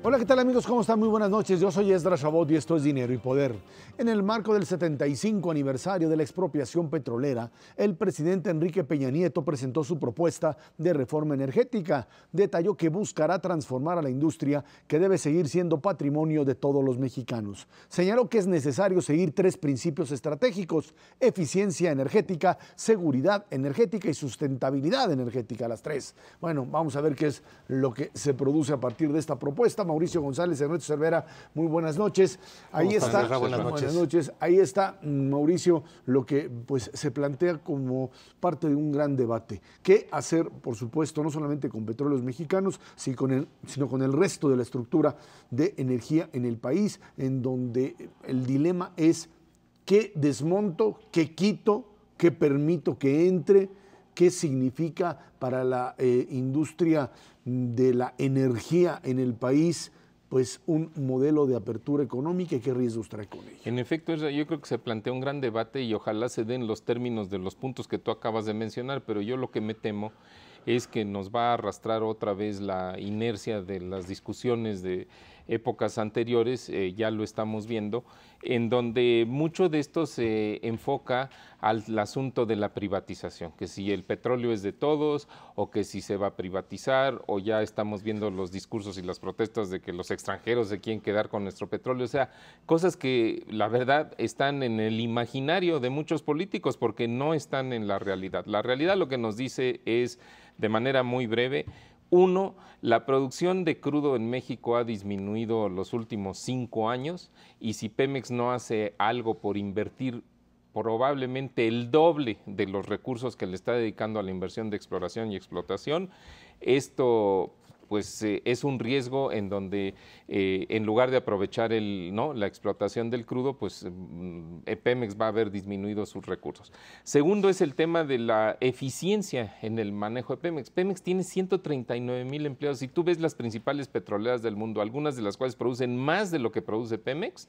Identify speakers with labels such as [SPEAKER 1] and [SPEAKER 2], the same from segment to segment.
[SPEAKER 1] Hola, ¿qué tal amigos? ¿Cómo están? Muy buenas noches. Yo soy Esdras Chabot y esto es Dinero y Poder. En el marco del 75 aniversario de la expropiación petrolera, el presidente Enrique Peña Nieto presentó su propuesta de reforma energética. Detalló que buscará transformar a la industria, que debe seguir siendo patrimonio de todos los mexicanos. Señaló que es necesario seguir 3 principios estratégicos: eficiencia energética, seguridad energética y sustentabilidad energética, las 3. Bueno, vamos a ver qué es lo que se produce a partir de esta propuesta. Mauricio González, Ernesto Cervera, muy buenas noches. Ahí está, buenas noches. Ahí está, Mauricio, lo que pues se plantea como parte de un gran debate. ¿Qué hacer, por supuesto, no solamente con Petróleos Mexicanos, sino con el resto de la estructura de energía en el país, en donde el dilema es qué desmonto, qué quito, qué permito que entre, qué significa para la industria de la energía en el país, pues un modelo de apertura económica y qué riesgos trae con ello?
[SPEAKER 2] En efecto, yo creo que se plantea un gran debate y ojalá se den los términos de los puntos que tú acabas de mencionar, pero yo lo que me temo es que nos va a arrastrar otra vez la inercia de las discusiones de épocas anteriores, ya lo estamos viendo, en donde mucho de esto se enfoca al asunto de la privatización, que si el petróleo es de todos o que si se va a privatizar, o ya estamos viendo los discursos y las protestas de que los extranjeros se quieren quedar con nuestro petróleo, o sea, cosas que la verdad están en el imaginario de muchos políticos porque no están en la realidad. La realidad lo que nos dice es, de manera muy breve, 1, la producción de crudo en México ha disminuido los últimos 5 años y si Pemex no hace algo por invertir probablemente el doble de los recursos que le está dedicando a la inversión de exploración y explotación, esto pues es un riesgo en donde en lugar de aprovechar la explotación del crudo, pues Pemex va a haber disminuido sus recursos. Segundo es el tema de la eficiencia en el manejo de Pemex. Pemex tiene 139,000 empleados. Si tú ves las principales petroleras del mundo, algunas de las cuales producen más de lo que produce Pemex,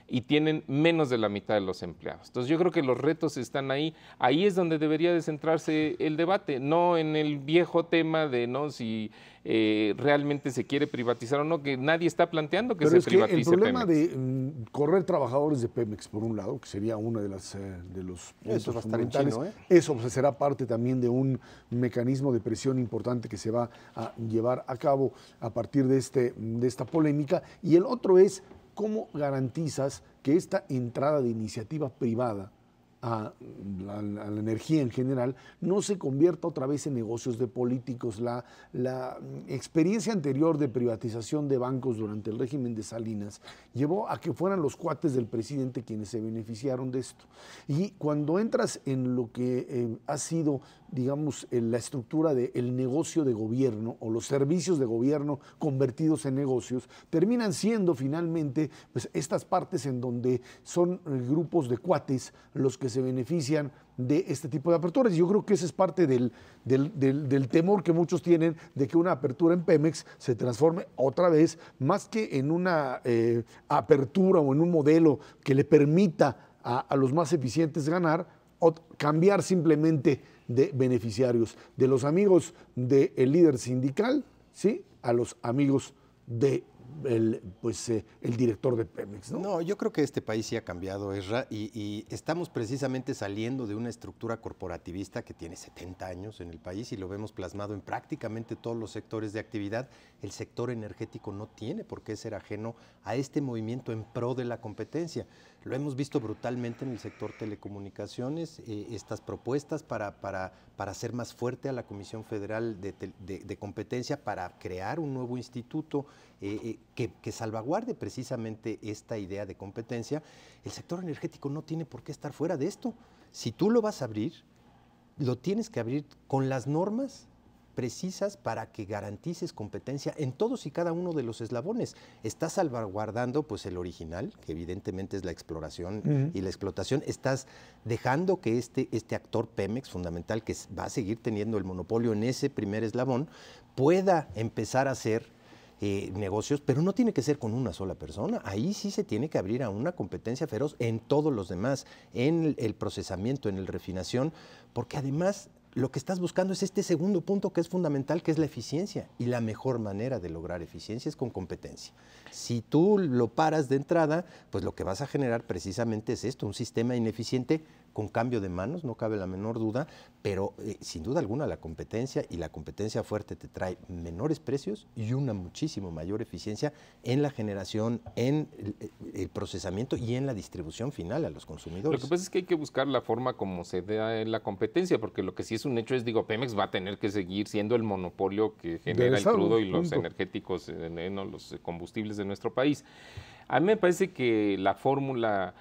[SPEAKER 2] y tienen menos de la mitad de los empleados. Entonces yo creo que los retos están ahí. Ahí es donde debería de centrarse el debate, no en el viejo tema de si realmente se quiere privatizar o no, que nadie está planteando que se privatice Pemex.
[SPEAKER 1] El problema de correr trabajadores de Pemex, por un lado, que sería uno de los puntos fundamentales, eso será parte también de un mecanismo de presión importante que se va a llevar a cabo a partir de esta polémica, y el otro es ¿cómo garantizas que esta entrada de iniciativa privada a la energía en general no se convierta otra vez en negocios de políticos? La experiencia anterior de privatización de bancos durante el régimen de Salinas llevó a que fueran los cuates del presidente quienes se beneficiaron de esto. Y cuando entras en lo que ha sido, digamos, la estructura del negocio de gobierno o los servicios de gobierno convertidos en negocios, terminan siendo finalmente pues, estas partes en donde son grupos de cuates los que se benefician de este tipo de aperturas. Y yo creo que ese es parte del temor que muchos tienen de que una apertura en Pemex se transforme otra vez, más que en una apertura o en un modelo que le permita a los más eficientes ganar, o cambiar simplemente de beneficiarios, de los amigos del líder sindical, ¿sí?, a los amigos de el director de Pemex, ¿no?
[SPEAKER 3] No, yo creo que este país sí ha cambiado, Esra, y estamos precisamente saliendo de una estructura corporativista que tiene 70 años en el país y lo vemos plasmado en prácticamente todos los sectores de actividad. El sector energético no tiene por qué ser ajeno a este movimiento en pro de la competencia. Lo hemos visto brutalmente en el sector telecomunicaciones, estas propuestas para hacer más fuerte a la Comisión Federal de Competencia, para crear un nuevo instituto que salvaguarde precisamente esta idea de competencia. El sector energético no tiene por qué estar fuera de esto. Si tú lo vas a abrir, lo tienes que abrir con las normas precisas para que garantices competencia en todos y cada uno de los eslabones. Estás salvaguardando pues el original, que evidentemente es la exploración y la explotación. Estás dejando que este actor Pemex, fundamental, que va a seguir teniendo el monopolio en ese primer eslabón, pueda empezar a hacer negocios, pero no tiene que ser con una sola persona. Ahí sí se tiene que abrir a una competencia feroz en todos los demás, en el procesamiento, en la refinación, porque además lo que estás buscando es este segundo punto que es fundamental, que es la eficiencia. Y la mejor manera de lograr eficiencia es con competencia. Si tú lo paras de entrada, pues lo que vas a generar precisamente es esto, un sistema ineficiente con cambio de manos, no cabe la menor duda, pero sin duda alguna la competencia y la competencia fuerte te trae menores precios y una muchísimo mayor eficiencia en la generación, en el procesamiento y en la distribución final a los consumidores.
[SPEAKER 2] Lo que pasa es que hay que buscar la forma como se da en la competencia, porque lo que sí es un hecho es, Pemex va a tener que seguir siendo el monopolio que genera el crudo y los energéticos, los combustibles de nuestro país. A mí me parece que la fórmula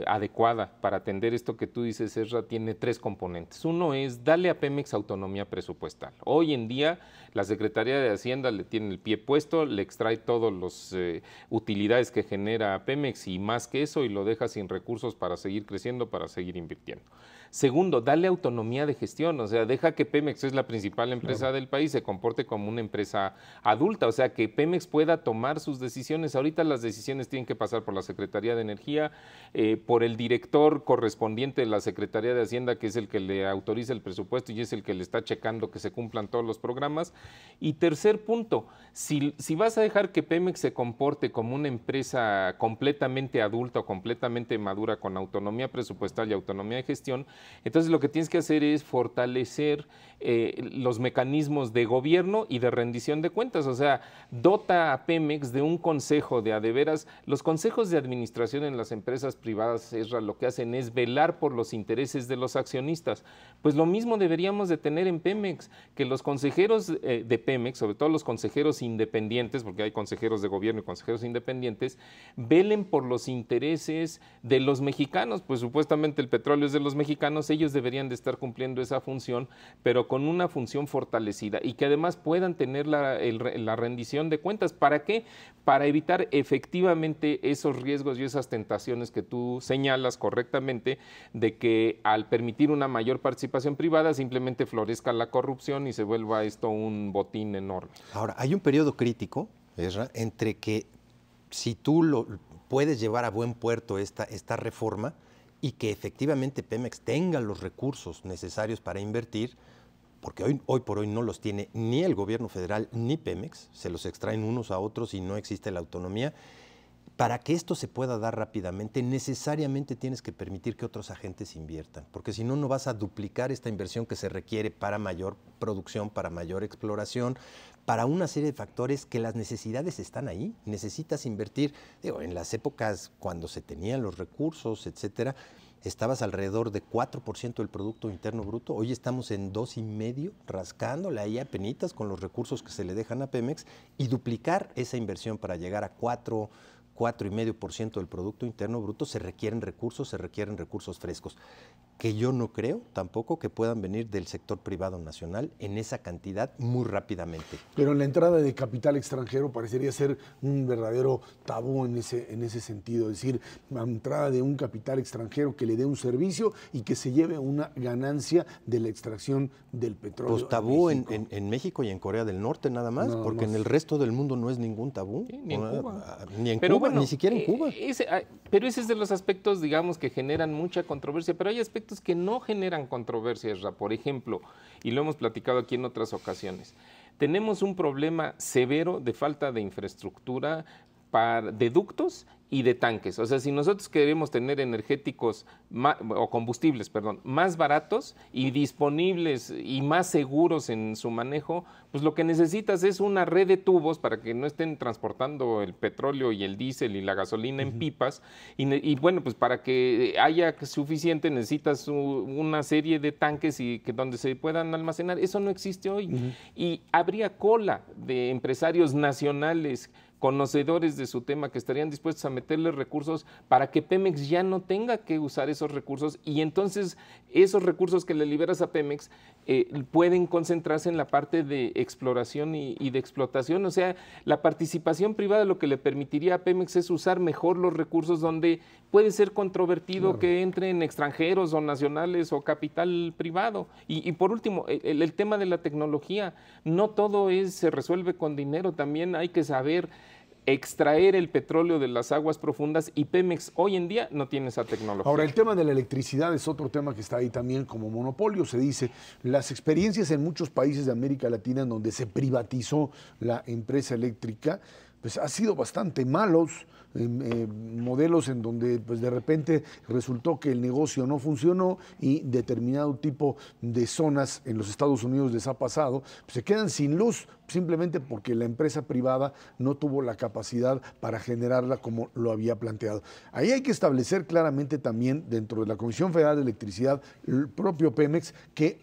[SPEAKER 2] adecuada para atender esto que tú dices, Ezra, tiene 3 componentes. Uno es darle a Pemex autonomía presupuestal. Hoy en día la Secretaría de Hacienda le tiene el pie puesto, le extrae todas las utilidades que genera Pemex y más que eso y lo deja sin recursos para seguir creciendo, para seguir invirtiendo. Segundo, dale autonomía de gestión, o sea, deja que Pemex, es la principal empresa del país, se comporte como una empresa adulta, o sea, que Pemex pueda tomar sus decisiones. Ahorita las decisiones tienen que pasar por la Secretaría de Energía, por el director correspondiente de la Secretaría de Hacienda, que es el que le autoriza el presupuesto y es el que le está checando que se cumplan todos los programas. Y tercer punto, si vas a dejar que Pemex se comporte como una empresa completamente adulta o completamente madura con autonomía presupuestal y autonomía de gestión, entonces lo que tienes que hacer es fortalecer los mecanismos de gobierno y de rendición de cuentas, o sea, dota a Pemex de un consejo de veras. Los consejos de administración en las empresas privadas, Ezra, lo que hacen es velar por los intereses de los accionistas. Pues lo mismo deberíamos de tener en Pemex, que los consejeros de Pemex, sobre todo los consejeros independientes, porque hay consejeros de gobierno y consejeros independientes, velen por los intereses de los mexicanos, pues supuestamente el petróleo es de los mexicanos, ellos deberían de estar cumpliendo esa función, pero con una función fortalecida y que además puedan tener la rendición de cuentas. ¿Para qué? Para evitar efectivamente esos riesgos y esas tentaciones que tú señalas correctamente, de que al permitir una mayor participación privada simplemente florezca la corrupción y se vuelva esto un botín enorme.
[SPEAKER 3] Ahora, hay un periodo crítico, Ezra, entre que si tú puedes llevar a buen puerto esta reforma y que efectivamente Pemex tenga los recursos necesarios para invertir, porque hoy por hoy no los tiene ni el gobierno federal ni Pemex, se los extraen unos a otros y no existe la autonomía. Para que esto se pueda dar rápidamente, necesariamente tienes que permitir que otros agentes inviertan, porque si no, no vas a duplicar esta inversión que se requiere para mayor producción, para mayor exploración, para una serie de factores que las necesidades están ahí. Necesitas invertir, en las épocas cuando se tenían los recursos, etcétera, estabas alrededor de 4% del Producto Interno Bruto, hoy estamos en 2,5%, rascándole ahí a penitas con los recursos que se le dejan a Pemex, y duplicar esa inversión para llegar a 4,5% del Producto Interno Bruto, se requieren recursos frescos, que yo no creo tampoco que puedan venir del sector privado nacional en esa cantidad muy rápidamente.
[SPEAKER 1] Pero en la entrada de capital extranjero parecería ser un verdadero tabú en ese sentido, es decir, la entrada de un capital extranjero que le dé un servicio y que se lleve una ganancia de la extracción del petróleo.
[SPEAKER 3] Pues tabú en México y en Corea del Norte nada más, porque en el resto del mundo no es ningún tabú.
[SPEAKER 2] Sí, ni en Cuba.
[SPEAKER 3] Ni en Cuba, bueno, ni siquiera en Cuba.
[SPEAKER 2] Pero ese es de los aspectos, digamos, que generan mucha controversia, pero hay aspectos que no generan controversia, Ezra. Por ejemplo, y lo hemos platicado aquí en otras ocasiones, tenemos un problema severo de falta de infraestructura de ductos y de tanques. O sea, si nosotros queremos tener energéticos combustibles, más baratos y disponibles y más seguros en su manejo, pues lo que necesitas es una red de tubos para que no estén transportando el petróleo y el diésel y la gasolina en pipas. Y bueno, pues para que haya suficiente necesitas una serie de tanques donde se puedan almacenar. Eso no existe hoy. Y habría cola de empresarios nacionales conocedores de su tema que estarían dispuestos a meterle recursos para que Pemex ya no tenga que usar esos recursos, y entonces esos recursos que le liberas a Pemex pueden concentrarse en la parte de exploración y de explotación. O sea, la participación privada lo que le permitiría a Pemex es usar mejor los recursos donde puede ser controvertido que entren extranjeros o nacionales o capital privado. Y por último, el tema de la tecnología, no todo se resuelve con dinero, también hay que saber extraer el petróleo de las aguas profundas, y Pemex hoy en día no tiene esa tecnología.
[SPEAKER 1] Ahora, el tema de la electricidad es otro tema que está ahí también como monopolio. Se dice, las experiencias en muchos países de América Latina en donde se privatizó la empresa eléctrica, pues ha sido bastante malos, modelos en donde pues de repente resultó que el negocio no funcionó y determinado tipo de zonas en los Estados Unidos les ha pasado, pues se quedan sin luz simplemente porque la empresa privada no tuvo la capacidad para generarla como lo había planteado. Ahí hay que establecer claramente también dentro de la Comisión Federal de Electricidad, el propio Pemex, que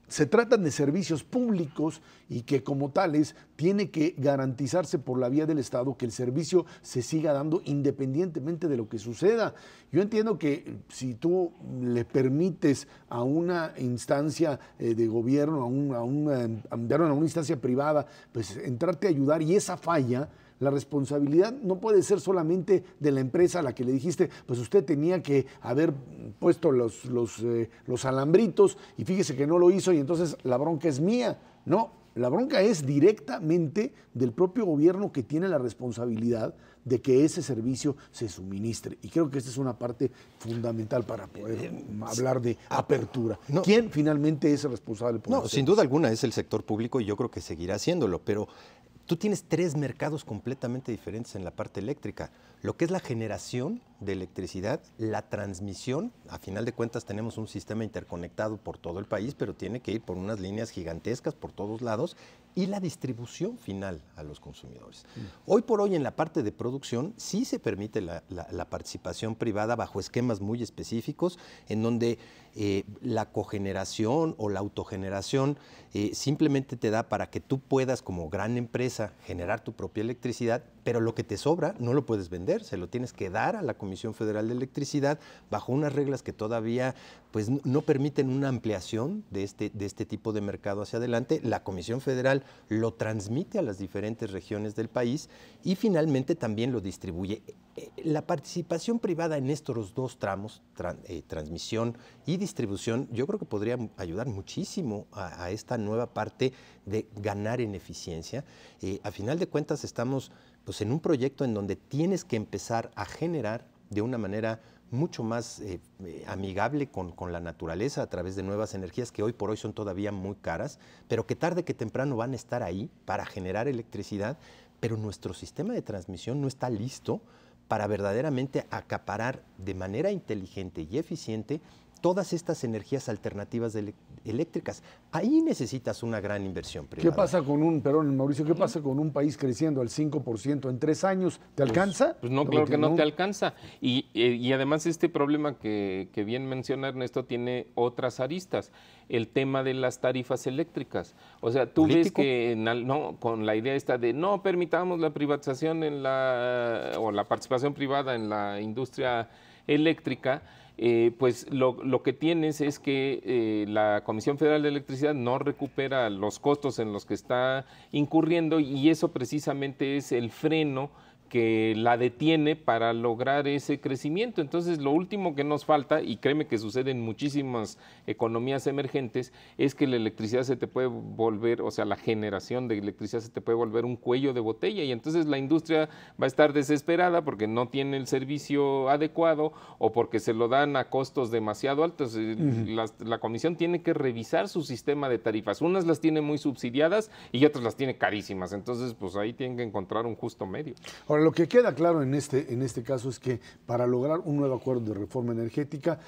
[SPEAKER 1] se tratan de servicios públicos y que como tales tiene que garantizarse por la vía del Estado que el servicio se siga dando independientemente de lo que suceda. Yo entiendo que si tú le permites a una instancia de gobierno, a una instancia privada, pues entrarte a ayudar y esa falla, la responsabilidad no puede ser solamente de la empresa a la que le dijiste, pues usted tenía que haber puesto los alambritos y fíjese que no lo hizo y entonces la bronca es mía. No, la bronca es directamente del propio gobierno que tiene la responsabilidad de que ese servicio se suministre. Y creo que esta es una parte fundamental para poder hablar de apertura. No, ¿quién finalmente es el responsable?
[SPEAKER 3] No, sin duda alguna es el sector público y yo creo que seguirá haciéndolo, pero tú tienes 3 mercados completamente diferentes en la parte eléctrica. Lo que es la generación de electricidad, la transmisión, a final de cuentas tenemos un sistema interconectado por todo el país, pero tiene que ir por unas líneas gigantescas por todos lados, y la distribución final a los consumidores. Hoy por hoy en la parte de producción sí se permite la participación privada bajo esquemas muy específicos, en donde la cogeneración o la autogeneración simplemente te da para que tú puedas como gran empresa generar tu propia electricidad, pero lo que te sobra no lo puedes vender, se lo tienes que dar a la Comisión Federal de Electricidad bajo unas reglas que todavía pues, no permiten una ampliación de este tipo de mercado hacia adelante. La Comisión Federal lo transmite a las diferentes regiones del país y finalmente también lo distribuye. La participación privada en estos 2 tramos, transmisión y distribución, yo creo que podría ayudar muchísimo a esta nueva parte de ganar en eficiencia. A final de cuentas estamos pues, en un proyecto en donde tienes que empezar a generar de una manera mucho más amigable con la naturaleza a través de nuevas energías que hoy por hoy son todavía muy caras, pero que tarde que temprano van a estar ahí para generar electricidad, pero nuestro sistema de transmisión no está listo para verdaderamente acaparar de manera inteligente y eficiente todas estas energías alternativas eléctricas. Ahí necesitas una gran inversión privada.
[SPEAKER 1] ¿Qué pasa con Mauricio, qué pasa con un país creciendo al 5% en 3 años? ¿Te alcanza?
[SPEAKER 2] Pues no, claro que no te alcanza. Y además este problema que bien menciona Ernesto tiene otras aristas. El tema de las tarifas eléctricas. O sea, tú ves que con la idea esta de no permitamos la privatización o la participación privada en la industria eléctrica, pues lo que tienes es que la Comisión Federal de Electricidad no recupera los costos en los que está incurriendo y eso precisamente es el freno que la detiene para lograr ese crecimiento. Entonces, lo último que nos falta, y créeme que sucede en muchísimas economías emergentes, es que la electricidad se te puede volver, o sea, la generación de electricidad se te puede volver un cuello de botella y entonces la industria va a estar desesperada porque no tiene el servicio adecuado o porque se lo dan a costos demasiado altos. La Comisión tiene que revisar su sistema de tarifas. Unas las tiene muy subsidiadas y otras las tiene carísimas. Entonces, pues ahí tienen que encontrar un justo medio.
[SPEAKER 1] Ahora, lo que queda claro en este caso es que para lograr un nuevo acuerdo de reforma energética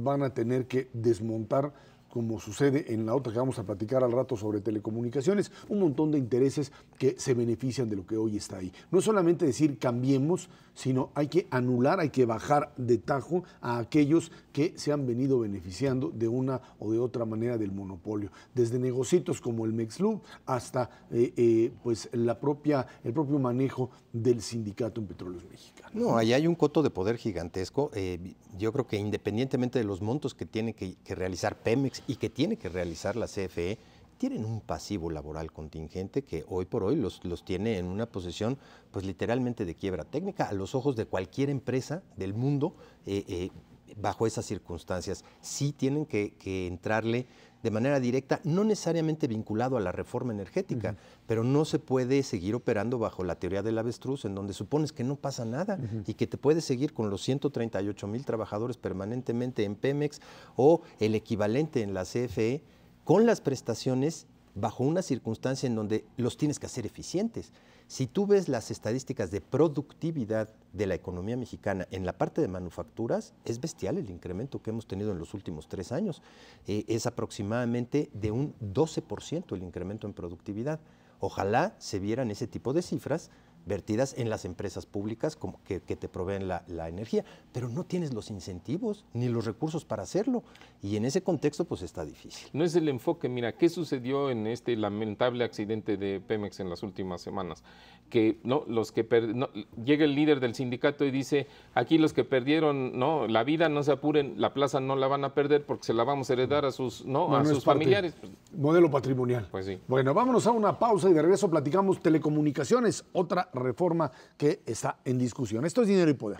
[SPEAKER 1] van a tener que desmontar, como sucede en la otra que vamos a platicar al rato sobre telecomunicaciones, un montón de intereses que se benefician de lo que hoy está ahí. No es solamente decir cambiemos, sino hay que anular, hay que bajar de tajo a aquellos que se han venido beneficiando de una o de otra manera del monopolio, desde negocios como el Mexlub hasta pues el propio manejo del sindicato en Petróleos Mexicanos.
[SPEAKER 3] No, ahí hay un coto de poder gigantesco. Yo creo que independientemente de los montos que tiene que realizar Pemex y que tiene que realizar la CFE, tienen un pasivo laboral contingente que hoy por hoy los tiene en una posición pues literalmente de quiebra técnica a los ojos de cualquier empresa del mundo. bajo esas circunstancias. Sí tienen que entrarle de manera directa, no necesariamente vinculado a la reforma energética, pero no se puede seguir operando bajo la teoría del avestruz, en donde supones que no pasa nada y que te puedes seguir con los 138,000 trabajadores permanentemente en Pemex o el equivalente en la CFE, con las prestaciones bajo una circunstancia en donde los tienes que hacer eficientes. Si tú ves las estadísticas de productividad de la economía mexicana en la parte de manufacturas, es bestial el incremento que hemos tenido en los últimos 3 años. Es aproximadamente de un 12% el incremento en productividad. Ojalá se vieran ese tipo de cifras vertidas en las empresas públicas como que te proveen la energía, pero no tienes los incentivos ni los recursos para hacerlo, y en ese contexto pues está difícil.
[SPEAKER 2] No es el enfoque. Mira, ¿qué sucedió en este lamentable accidente de Pemex en las últimas semanas? Que llega el líder del sindicato y dice, aquí los que perdieron la vida, no se apuren, la plaza no la van a perder porque se la vamos a heredar a sus familiares.
[SPEAKER 1] Modelo patrimonial.
[SPEAKER 2] Pues sí.
[SPEAKER 1] Bueno, vámonos a una pausa y de regreso platicamos telecomunicaciones, otra reforma que está en discusión. Esto es Dinero y Poder.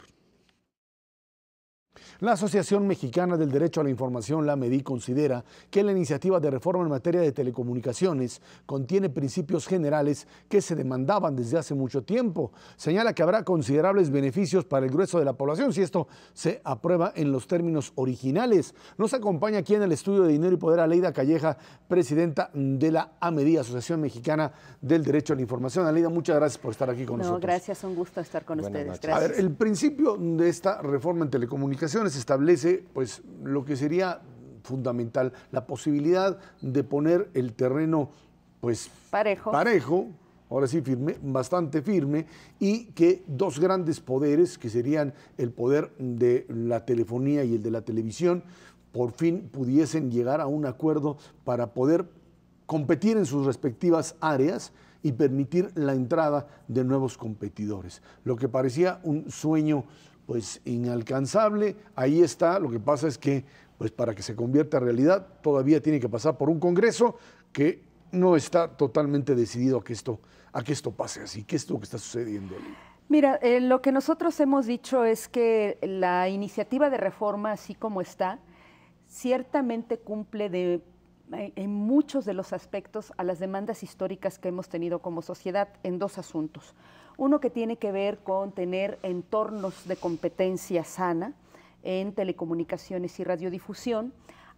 [SPEAKER 1] La Asociación Mexicana del Derecho a la Información, la AMEDI, considera que la iniciativa de reforma en materia de telecomunicaciones contiene principios generales que se demandaban desde hace mucho tiempo. Señala que habrá considerables beneficios para el grueso de la población si esto se aprueba en los términos originales. Nos acompaña aquí en el estudio de Dinero y Poder Aleida Calleja, presidenta de la AMEDI, Asociación Mexicana del Derecho a la Información. Aleida, muchas gracias por estar aquí con nosotros.
[SPEAKER 4] Gracias, un gusto estar con ustedes. Gracias.
[SPEAKER 1] A ver, el principio de esta reforma en telecomunicaciones establece pues lo que sería fundamental, la posibilidad de poner el terreno pues parejo, ahora sí firme, bastante firme, y que dos grandes poderes, que serían el poder de la telefonía y el de la televisión, por fin pudiesen llegar a un acuerdo para poder competir en sus respectivas áreas y permitir la entrada de nuevos competidores. Lo que parecía un sueño pues inalcanzable, ahí está. Lo que pasa es que pues para que se convierta en realidad todavía tiene que pasar por un Congreso que no está totalmente decidido a que esto pase así. ¿Qué es lo que está sucediendo?
[SPEAKER 4] Mira, lo que nosotros hemos dicho es que la iniciativa de reforma, así como está, ciertamente cumple en muchos de los aspectos a las demandas históricas que hemos tenido como sociedad en dos asuntos. Uno que tiene que ver con tener entornos de competencia sana en telecomunicaciones y radiodifusión,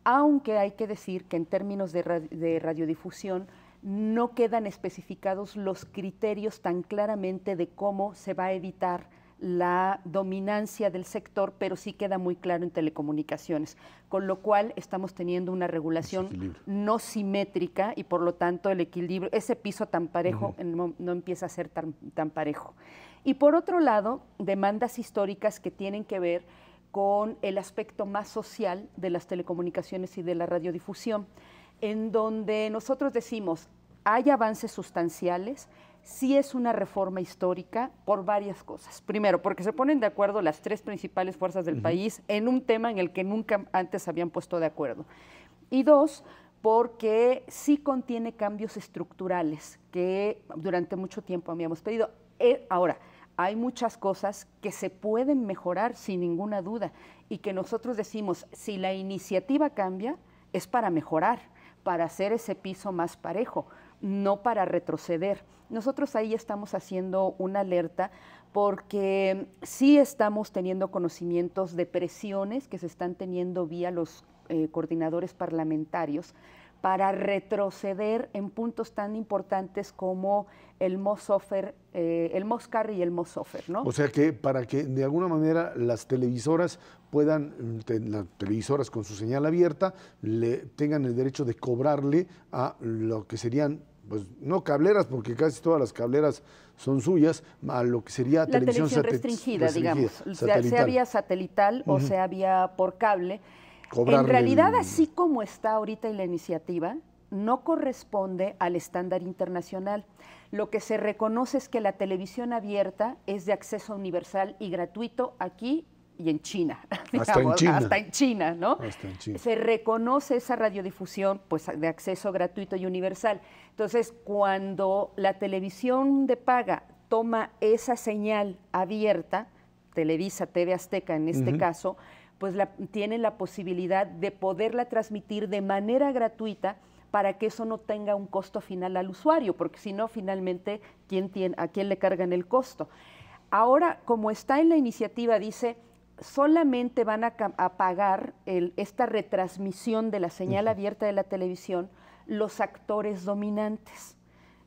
[SPEAKER 4] aunque hay que decir que en términos de radiodifusión no quedan especificados los criterios tan claramente de cómo se va a evitar la dominancia del sector, pero sí queda muy claro en telecomunicaciones, con lo cual estamos teniendo una regulación no simétrica y por lo tanto el equilibrio, ese piso tan parejo no empieza a ser tan parejo. Y por otro lado, demandas históricas que tienen que ver con el aspecto más social de las telecomunicaciones y de la radiodifusión, en donde nosotros decimos, hay avances sustanciales. Sí es una reforma histórica por varias cosas. Primero, porque se ponen de acuerdo las tres principales fuerzas del país en un tema en el que nunca antes habían puesto de acuerdo. Y dos, porque sí contiene cambios estructurales que durante mucho tiempo habíamos pedido. Ahora, hay muchas cosas que se pueden mejorar sin ninguna duda y que nosotros decimos, si la iniciativa cambia, es para mejorar, para hacer ese piso más parejo, no para retroceder. Nosotros ahí estamos haciendo una alerta porque sí estamos teniendo conocimientos de presiones que se están teniendo vía los coordinadores parlamentarios para retroceder en puntos tan importantes como el MOS-Offer, el MOS-Carry y el MOS-Offer, ¿no?
[SPEAKER 1] O sea que para que de alguna manera las televisoras puedan, las televisoras con su señal abierta, tengan el derecho de cobrarle a lo que serían, pues no cableras, porque casi todas las cableras son suyas, a lo que sería
[SPEAKER 4] la televisión restringida, digamos, sea vía satelital o sea vía por cable. En realidad, así como está ahorita en la iniciativa, no corresponde al estándar internacional. Lo que se reconoce es que la televisión abierta es de acceso universal y gratuito aquí y en China, digamos, hasta en China, ¿no? Hasta en China. Se reconoce esa radiodifusión pues, de acceso gratuito y universal. Entonces, cuando la televisión de paga toma esa señal abierta, Televisa, TV Azteca en este caso, pues tienen la posibilidad de poderla transmitir de manera gratuita para que eso no tenga un costo final al usuario, porque si no, finalmente, ¿a quién le cargan el costo? Ahora, como está en la iniciativa, dice, solamente van a pagar esta retransmisión de la señal abierta de la televisión los actores dominantes.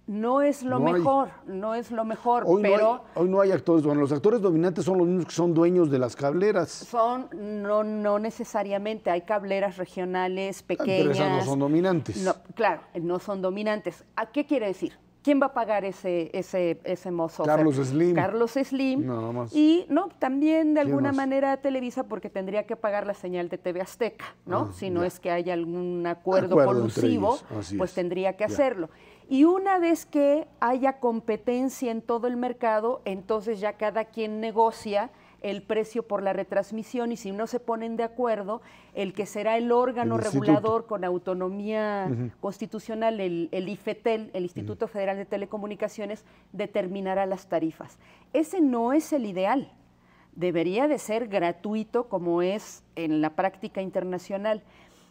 [SPEAKER 4] No es lo mejor, no es lo mejor, pero...
[SPEAKER 1] Hoy no hay actores, bueno, los actores dominantes son los mismos que son dueños de las cableras.
[SPEAKER 4] No necesariamente, hay cableras regionales pequeñas.
[SPEAKER 1] Pero esas no son dominantes.
[SPEAKER 4] No, claro, no son dominantes. ¿Qué quiere decir? ¿Quién va a pagar ese mozo?
[SPEAKER 1] Carlos Slim.
[SPEAKER 4] Carlos Slim.
[SPEAKER 1] Nada más.
[SPEAKER 4] Y también de alguna manera Televisa, porque tendría que pagar la señal de TV Azteca, ¿no? Si no es que haya algún acuerdo colusivo, pues tendría que hacerlo. Y una vez que haya competencia en todo el mercado, entonces ya cada quien negocia el precio por la retransmisión, y si no se ponen de acuerdo, el que será el órgano regulador con autonomía constitucional, el IFETEL, el Instituto Federal de Telecomunicaciones, determinará las tarifas. Ese no es el ideal. Debería de ser gratuito como es en la práctica internacional.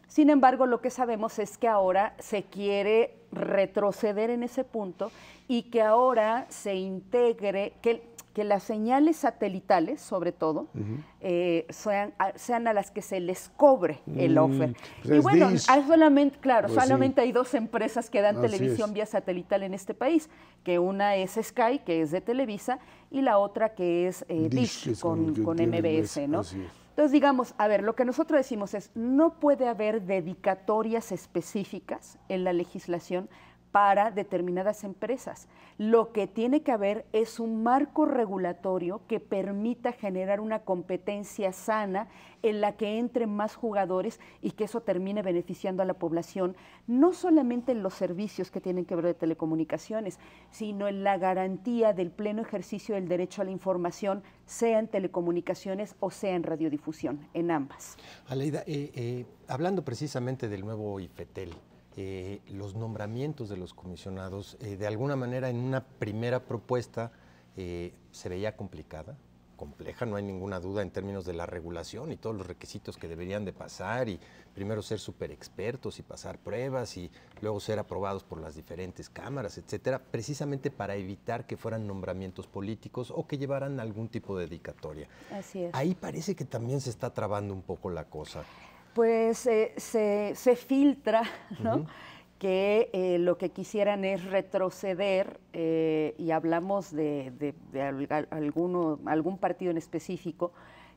[SPEAKER 4] Sin embargo, lo que sabemos es que ahora se quiere retroceder en ese punto y que ahora se integre, que las señales satelitales, sobre todo, sean a las que se les cobre el offer.
[SPEAKER 1] Pues
[SPEAKER 4] y bueno, solamente hay dos empresas que dan televisión vía satelital en este país, que una es Sky, que es de Televisa, y la otra que es Dish, con MBS, ¿no? Entonces, digamos, a ver, lo que nosotros decimos es, no puede haber dedicatorias específicas en la legislación para determinadas empresas. Lo que tiene que haber es un marco regulatorio que permita generar una competencia sana en la que entren más jugadores y que eso termine beneficiando a la población, no solamente en los servicios que tienen que ver de telecomunicaciones, sino en la garantía del pleno ejercicio del derecho a la información, sea en telecomunicaciones o sea en radiodifusión, en ambas.
[SPEAKER 3] Aleida, hablando precisamente del nuevo IFETEL, los nombramientos de los comisionados, de alguna manera en una primera propuesta se veía compleja, no hay ninguna duda en términos de la regulación y todos los requisitos que deberían de pasar, y primero ser súper expertos y pasar pruebas y luego ser aprobados por las diferentes cámaras, etcétera, precisamente para evitar que fueran nombramientos políticos o que llevaran algún tipo de dedicatoria.
[SPEAKER 4] Así es.
[SPEAKER 3] Ahí parece que también se está trabando un poco la cosa.
[SPEAKER 4] Pues se filtra, ¿no? Que lo que quisieran es retroceder, y hablamos de algún partido en específico,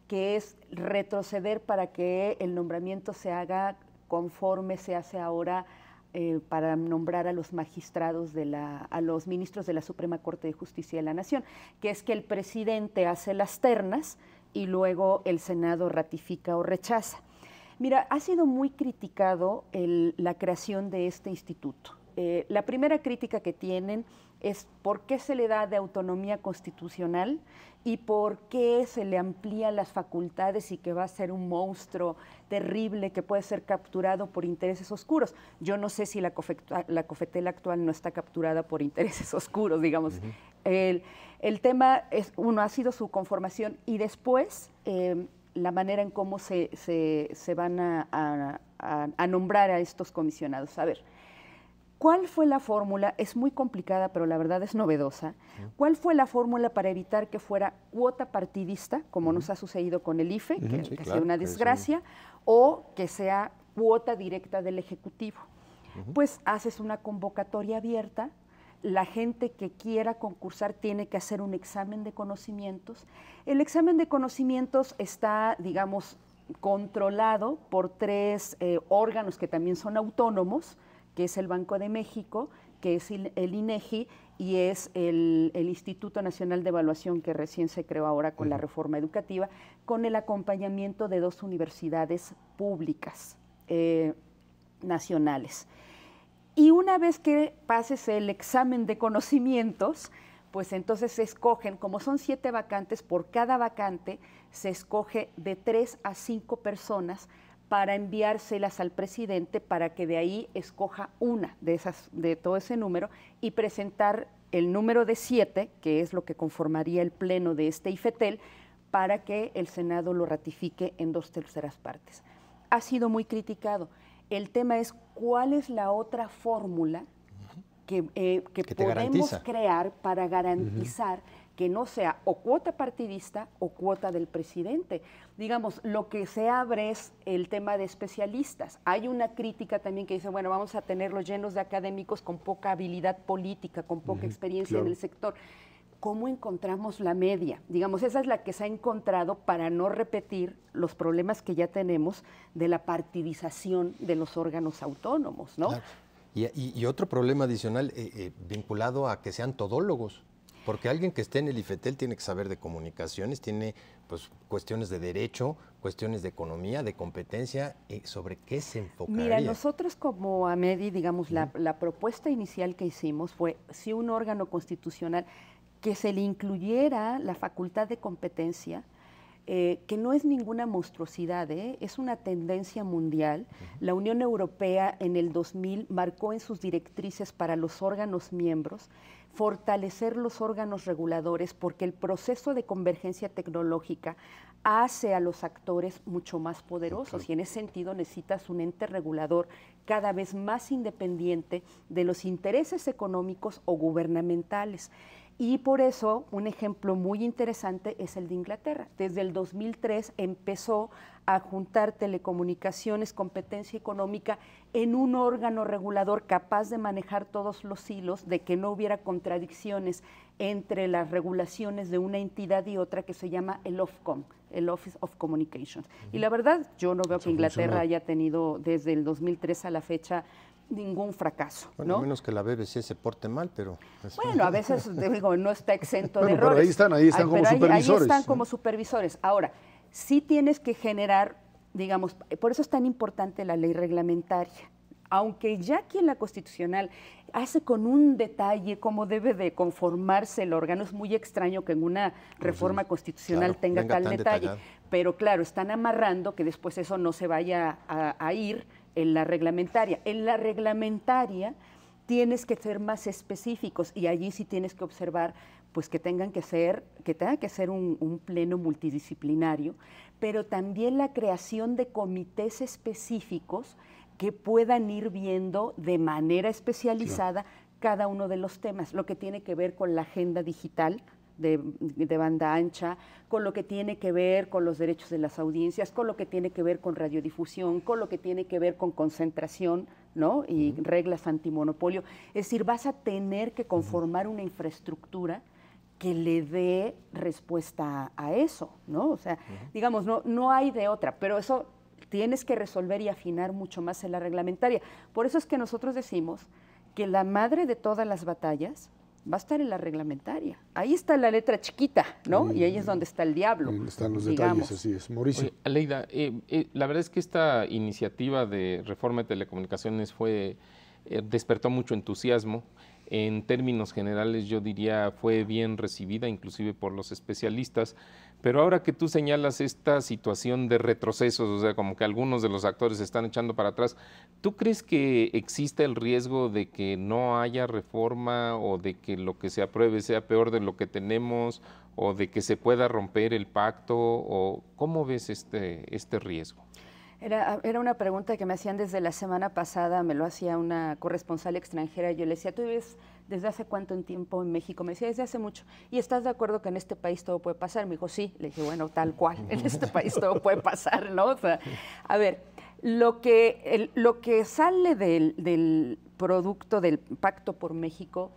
[SPEAKER 4] que es retroceder para que el nombramiento se haga conforme se hace ahora para nombrar a los magistrados, a los ministros de la Suprema Corte de Justicia de la Nación, que es que el presidente hace las ternas y luego el Senado ratifica o rechaza. Mira, ha sido muy criticado la creación de este instituto. La primera crítica que tienen es por qué se le da de autonomía constitucional y por qué se le amplía las facultades y que va a ser un monstruo terrible que puede ser capturado por intereses oscuros. Yo no sé si la COFETEL actual no está capturada por intereses oscuros, digamos. El tema ha sido su conformación, y después la manera en cómo se van a nombrar a estos comisionados. A ver, ¿cuál fue la fórmula? Es muy complicada, pero la verdad es novedosa. ¿Cuál fue la fórmula para evitar que fuera cuota partidista, como nos ha sucedido con el IFE, que ha sido una desgracia, o que sea cuota directa del Ejecutivo? Pues haces una convocatoria abierta. La gente que quiera concursar tiene que hacer un examen de conocimientos. El examen de conocimientos está, digamos, controlado por tres órganos que también son autónomos, que es el Banco de México, que es el INEGI y es el Instituto Nacional de Evaluación, que recién se creó ahora con la reforma educativa, con el acompañamiento de dos universidades públicas nacionales. Y una vez que pases el examen de conocimientos, pues entonces se escogen, como son 7 vacantes, por cada vacante se escoge de 3 a 5 personas para enviárselas al presidente para que de ahí escoja una de todo ese número y presentar el número de 7, que es lo que conformaría el pleno de este IFETEL, para que el Senado lo ratifique en 2/3 partes. Ha sido muy criticado. El tema es cuál es la otra fórmula que podemos crear para garantizar que no sea o cuota partidista o cuota del presidente. Digamos, lo que se abre es el tema de especialistas. Hay una crítica también que dice, bueno, vamos a tenerlos llenos de académicos con poca habilidad política, con poca experiencia en el sector. ¿Cómo encontramos la media? Digamos, esa es la que se ha encontrado para no repetir los problemas que ya tenemos de la partidización de los órganos autónomos, ¿no?
[SPEAKER 3] Claro. Y otro problema adicional vinculado a que sean todólogos. Porque alguien que esté en el IFETEL tiene que saber de comunicaciones, tiene pues cuestiones de derecho, cuestiones de economía, de competencia, ¿sobre qué se enfocaría?
[SPEAKER 4] Mira, nosotros como AMEDI, digamos, la propuesta inicial que hicimos fue si un órgano constitucional que se le incluyera la facultad de competencia, que no es ninguna monstruosidad, es una tendencia mundial. La Unión Europea en el 2000 marcó en sus directrices para los órganos miembros fortalecer los órganos reguladores porque el proceso de convergencia tecnológica hace a los actores mucho más poderosos y en ese sentido necesitas un ente regulador cada vez más independiente de los intereses económicos o gubernamentales. Y por eso un ejemplo muy interesante es el de Inglaterra. Desde el 2003 empezó a juntar telecomunicaciones, competencia económica en un órgano regulador capaz de manejar todos los hilos, de que no hubiera contradicciones entre las regulaciones de una entidad y otra, que se llama el Ofcom, el Office of Communications. Y la verdad, yo no veo que Inglaterra haya tenido desde el 2003 a la fecha ningún fracaso.
[SPEAKER 3] Bueno,
[SPEAKER 4] ¿no?
[SPEAKER 3] a menos que la BBC se porte mal, pero...
[SPEAKER 4] Bueno, a veces, digo, no está exento de errores.
[SPEAKER 1] Pero ahí están como supervisores.
[SPEAKER 4] Ahí están como supervisores. Ahora, sí tienes que generar, digamos, por eso es tan importante la ley reglamentaria. Aunque ya aquí en la Constitucional hace con un detalle cómo debe de conformarse el órgano, es muy extraño que en una reforma constitucional tenga tal detalle. Detallado. Pero claro, están amarrando que después eso no se vaya a ir en la reglamentaria. En la reglamentaria tienes que ser más específicos y allí sí tienes que observar pues que tenga que ser un pleno multidisciplinario, pero también la creación de comités específicos que puedan ir viendo de manera especializada cada uno de los temas, lo que tiene que ver con la agenda digital de banda ancha, con lo que tiene que ver con los derechos de las audiencias, con lo que tiene que ver con radiodifusión, con lo que tiene que ver con concentración, ¿no? Y reglas antimonopolio. Es decir, vas a tener que conformar una infraestructura que le dé respuesta a eso, ¿no? O sea, digamos, no hay de otra, pero eso tienes que resolver y afinar mucho más en la reglamentaria. Por eso es que nosotros decimos que la madre de todas las batallas va a estar en la reglamentaria. Ahí está la letra chiquita, ¿no? Y ahí es donde está el diablo.
[SPEAKER 1] Están los detalles, así es. Mauricio.
[SPEAKER 2] Oye, Aleida, la verdad es que esta iniciativa de reforma de telecomunicaciones despertó mucho entusiasmo. En términos generales, yo diría, fue bien recibida, inclusive por los especialistas. Pero ahora que tú señalas esta situación de retrocesos, o sea, como que algunos de los actores se están echando para atrás, ¿tú crees que existe el riesgo de que no haya reforma o de que lo que se apruebe sea peor de lo que tenemos o de que se pueda romper el pacto? O ¿cómo ves este riesgo?
[SPEAKER 4] Era una pregunta que me hacían desde la semana pasada, me lo hacía una corresponsal extranjera, yo le decía, ¿tú vives desde hace cuánto tiempo en México? Me decía, desde hace mucho. ¿Y estás de acuerdo que en este país todo puede pasar? Me dijo, sí. Le dije, bueno, tal cual, en este país todo puede pasar, ¿no? O sea, a ver, lo que sale del producto del Pacto por México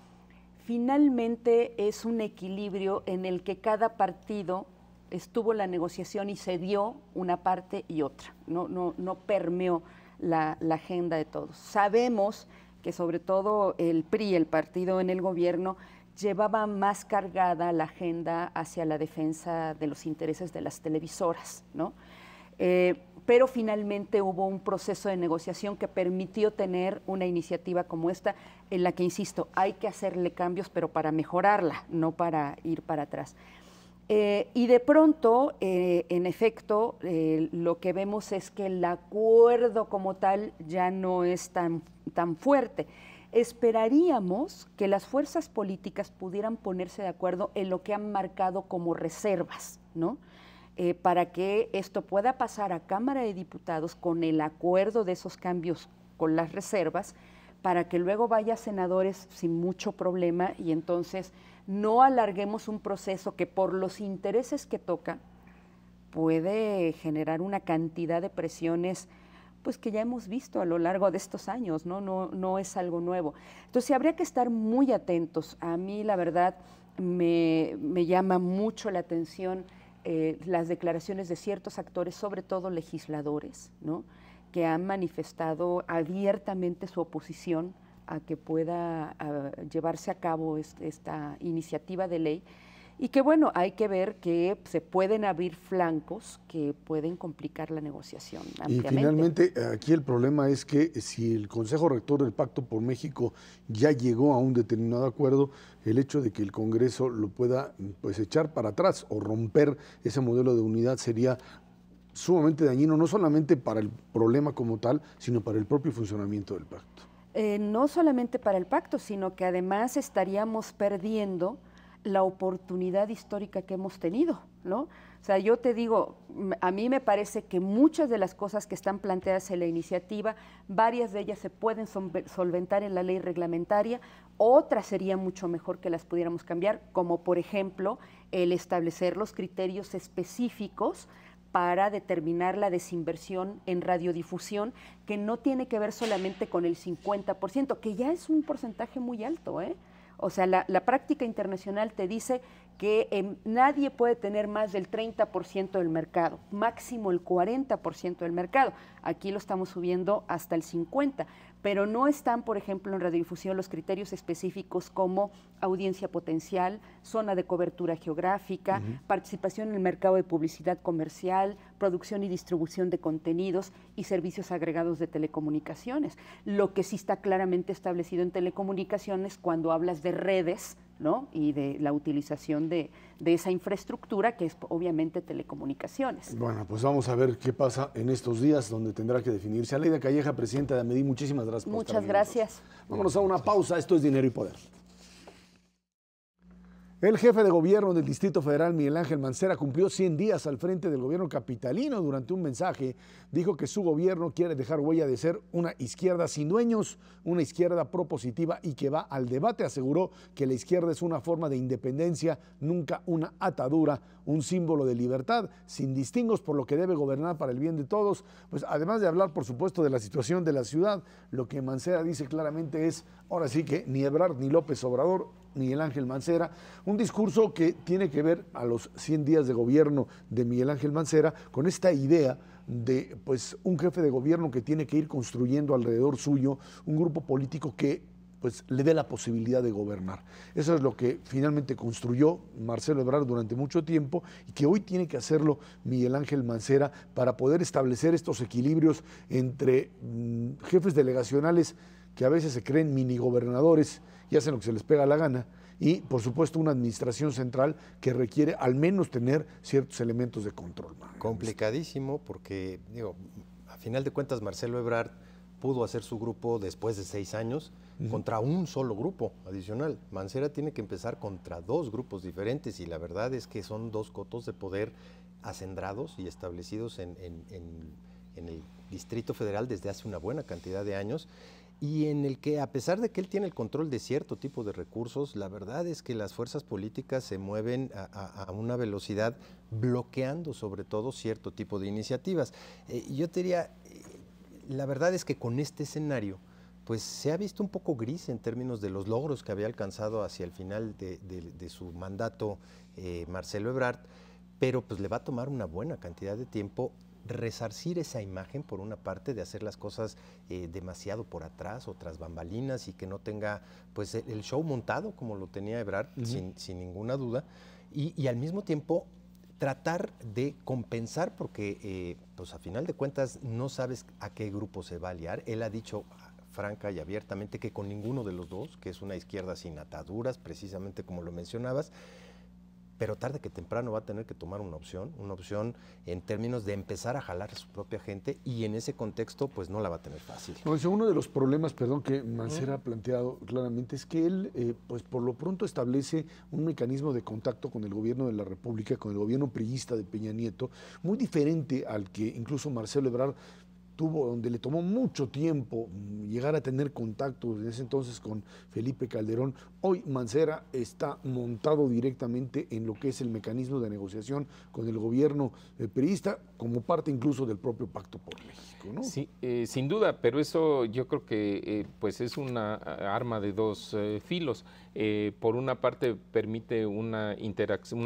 [SPEAKER 4] finalmente es un equilibrio en el que cada partido estuvo la negociación y se dio una parte y otra, no permeó la agenda de todos. Sabemos que sobre todo el PRI, el partido en el gobierno, llevaba más cargada la agenda hacia la defensa de los intereses de las televisoras, ¿no? Pero finalmente hubo un proceso de negociación que permitió tener una iniciativa como esta, en la que, insisto, hay que hacerle cambios, pero para mejorarla, no para ir para atrás. Y de pronto, en efecto, lo que vemos es que el acuerdo como tal ya no es tan fuerte. Esperaríamos que las fuerzas políticas pudieran ponerse de acuerdo en lo que han marcado como reservas, ¿no? para que esto pueda pasar a Cámara de Diputados con el acuerdo de esos cambios con las reservas, para que luego vaya a senadores sin mucho problema y entonces no alarguemos un proceso que por los intereses que toca puede generar una cantidad de presiones pues que ya hemos visto a lo largo de estos años, no es algo nuevo. Entonces habría que estar muy atentos. A mí la verdad me llama mucho la atención las declaraciones de ciertos actores, sobre todo legisladores, ¿no?, que han manifestado abiertamente su oposición a que pueda llevarse a cabo esta iniciativa de ley, y que bueno, hay que ver que se pueden abrir flancos que pueden complicar la negociación ampliamente.
[SPEAKER 1] Y finalmente, aquí el problema es que si el Consejo Rector del Pacto por México ya llegó a un determinado acuerdo, el hecho de que el Congreso lo pueda pues echar para atrás o romper ese modelo de unidad sería sumamente dañino, no solamente para el problema como tal, sino para el propio funcionamiento del pacto.
[SPEAKER 4] No solamente para el pacto, sino que además estaríamos perdiendo la oportunidad histórica que hemos tenido, ¿no? O sea, yo te digo, a mí me parece que muchas de las cosas que están planteadas en la iniciativa, varias de ellas se pueden solventar en la ley reglamentaria, otras sería mucho mejor que las pudiéramos cambiar, como por ejemplo el establecer los criterios específicos para determinar la desinversión en radiodifusión, que no tiene que ver solamente con el 50%, que ya es un porcentaje muy alto, ¿eh? O sea, la práctica internacional te dice que nadie puede tener más del 30% del mercado, máximo el 40% del mercado. Aquí lo estamos subiendo hasta el 50%, pero no están, por ejemplo, en radiodifusión los criterios específicos como audiencia potencial, zona de cobertura geográfica, participación en el mercado de publicidad comercial, producción y distribución de contenidos y servicios agregados de telecomunicaciones. Lo que sí está claramente establecido en telecomunicaciones cuando hablas de redes, ¿no?, y de la utilización de esa infraestructura que es obviamente telecomunicaciones.
[SPEAKER 1] Bueno, pues vamos a ver qué pasa en estos días donde tendrá que definirse. Aleida Calleja, presidenta de AMEDI, muchísimas gracias por estar aquí.
[SPEAKER 4] Muchas gracias.
[SPEAKER 1] Vámonos a una pausa. Esto es Dinero y Poder. El jefe de gobierno del Distrito Federal, Miguel Ángel Mancera, cumplió 100 días al frente del gobierno capitalino. Durante un mensaje dijo que su gobierno quiere dejar huella de ser una izquierda sin dueños, una izquierda propositiva y que va al debate. Aseguró que la izquierda es una forma de independencia, nunca una atadura, un símbolo de libertad, sin distingos, por lo que debe gobernar para el bien de todos. Pues además de hablar, por supuesto, de la situación de la ciudad, lo que Mancera dice claramente es, ahora sí que ni Ebrard ni López Obrador, Miguel Ángel Mancera, un discurso que tiene que ver a los 100 días de gobierno de Miguel Ángel Mancera con esta idea de pues un jefe de gobierno que tiene que ir construyendo alrededor suyo un grupo político que pues le dé la posibilidad de gobernar. Eso es lo que finalmente construyó Marcelo Ebrard durante mucho tiempo y que hoy tiene que hacerlo Miguel Ángel Mancera para poder establecer estos equilibrios entre jefes delegacionales que a veces se creen mini gobernadores y hacen lo que se les pega la gana, y por supuesto una administración central que requiere al menos tener ciertos elementos de control.
[SPEAKER 3] Complicadísimo porque, digo, a final de cuentas Marcelo Ebrard pudo hacer su grupo después de 6 años contra un solo grupo adicional. Mancera tiene que empezar contra 2 grupos diferentes y la verdad es que son 2 cotos de poder acendrados y establecidos en el Distrito Federal desde hace una buena cantidad de años, y en el que, a pesar de que él tiene el control de cierto tipo de recursos, la verdad es que las fuerzas políticas se mueven a una velocidad bloqueando sobre todo cierto tipo de iniciativas. Yo te diría, la verdad es que con este escenario pues se ha visto un poco gris en términos de los logros que había alcanzado hacia el final de su mandato Marcelo Ebrard, pero pues le va a tomar una buena cantidad de tiempo resarcir esa imagen, por una parte, de hacer las cosas demasiado por atrás o tras bambalinas y que no tenga pues el show montado como lo tenía Ebrard, sin ninguna duda, y al mismo tiempo tratar de compensar porque pues a final de cuentas no sabes a qué grupo se va a aliar. Él ha dicho franca y abiertamente que con ninguno de los dos, que es una izquierda sin ataduras, precisamente como lo mencionabas, pero tarde que temprano va a tener que tomar una opción en términos de empezar a jalar a su propia gente, y en ese contexto pues no la va a tener fácil.
[SPEAKER 1] No, uno de los problemas, que Mancera ha planteado claramente es que él pues por lo pronto establece un mecanismo de contacto con el gobierno de la República, con el gobierno priista de Peña Nieto, muy diferente al que incluso Marcelo Ebrard tuvo, donde le tomó mucho tiempo llegar a tener contacto en ese entonces con Felipe Calderón. Hoy Mancera está montado directamente en lo que es el mecanismo de negociación con el gobierno priista, como parte incluso del propio Pacto por México, ¿no?
[SPEAKER 2] Sí, sin duda, pero eso yo creo que pues es una arma de dos filos. Por una parte permite una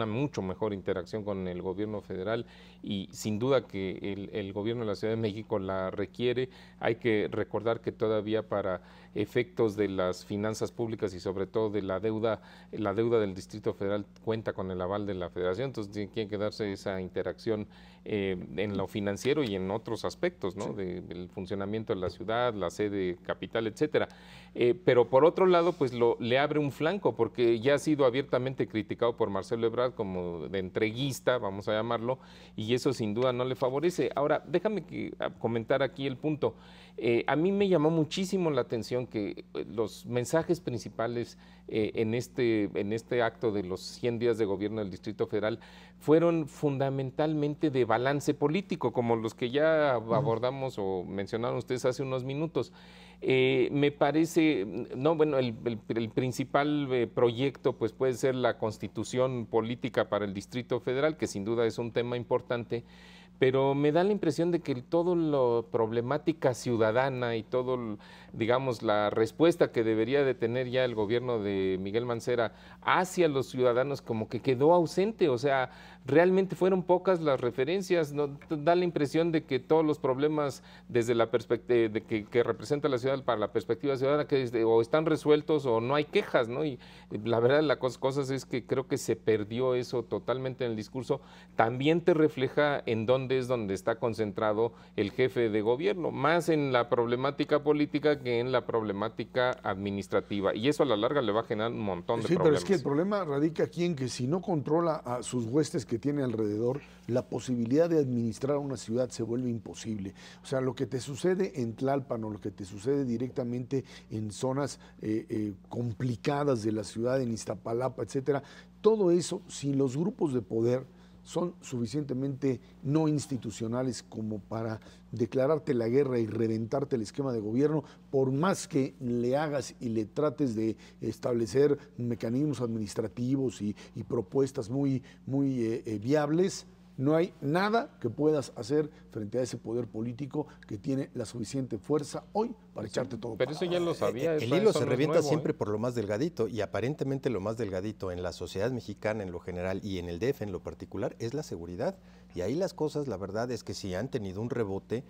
[SPEAKER 2] mucho mejor interacción con el gobierno federal, y sin duda que el gobierno de la Ciudad de México la requiere. Hay que recordar que todavía para efectos de las finanzas públicas y sobre todo de la deuda del Distrito Federal cuenta con el aval de la Federación, entonces tiene que darse esa interacción en lo financiero y en otros aspectos, ¿no? Sí. Del funcionamiento de la ciudad, la sede capital, etcétera. Pero por otro lado, pues le abre un flanco, porque ya ha sido abiertamente criticado por Marcelo Ebrard como de entreguista, vamos a llamarlo, y eso sin duda no le favorece. Ahora, déjame comentar aquí el punto. A mí me llamó muchísimo la atención que los mensajes principales en este acto de los 100 días de gobierno del Distrito Federal fueron fundamentalmente de balance político, como los que ya abordamos o mencionaron ustedes hace unos minutos. Me parece, el principal proyecto pues puede ser la Constitución política para el Distrito Federal, que sin duda es un tema importante, pero me da la impresión de que toda la problemática ciudadana y todo, digamos, la respuesta que debería de tener ya el gobierno de Miguel Mancera hacia los ciudadanos como que quedó ausente. O sea, realmente fueron pocas las referencias, ¿no? Da la impresión de que todos los problemas desde la perspectiva de que representa la ciudad para la perspectiva ciudadana o están resueltos o no hay quejas, ¿no? Y la verdad de las cosas es que creo que se perdió eso totalmente en el discurso. También te refleja en dónde es donde está concentrado el jefe de gobierno, más en la problemática política que en la problemática administrativa, y eso a la larga le va a generar un montón de problemas.
[SPEAKER 1] Sí, pero es que el problema radica aquí en que si no controla a sus huestes que tiene alrededor, la posibilidad de administrar una ciudad se vuelve imposible. O sea, lo que te sucede en Tlalpan o lo que te sucede directamente en zonas complicadas de la ciudad, en Iztapalapa, etcétera, todo eso, sin los grupos de poder son suficientemente no institucionales como para declararte la guerra y reventarte el esquema de gobierno, por más que le hagas y le trates de establecer mecanismos administrativos y propuestas muy viables. No hay nada que puedas hacer frente a ese poder político que tiene la suficiente fuerza hoy para echarte todo.
[SPEAKER 2] Pero eso ya lo sabía.
[SPEAKER 3] El hilo se revienta siempre por lo más delgadito, y aparentemente lo más delgadito en la sociedad mexicana en lo general y en el DF en lo particular es la seguridad. Y ahí las cosas, la verdad es que sí han tenido un rebote,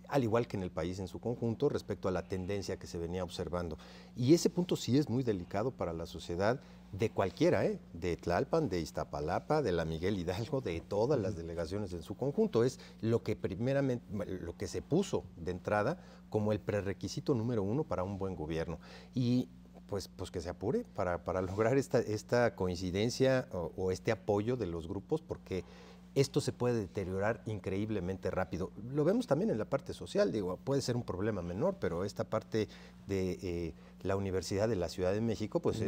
[SPEAKER 3] al igual que en el país en su conjunto, respecto a la tendencia que se venía observando. Y ese punto sí es muy delicado para la sociedad de cualquiera, de Tlalpan, de Iztapalapa, de la Miguel Hidalgo, de todas las delegaciones en su conjunto. Es lo que primeramente, lo que se puso de entrada como el prerequisito número 1 para un buen gobierno. Y pues que se apure para lograr esta coincidencia o este apoyo de los grupos, porque esto se puede deteriorar increíblemente rápido. Lo vemos también en la parte social, puede ser un problema menor, pero esta parte de la Universidad de la Ciudad de México, pues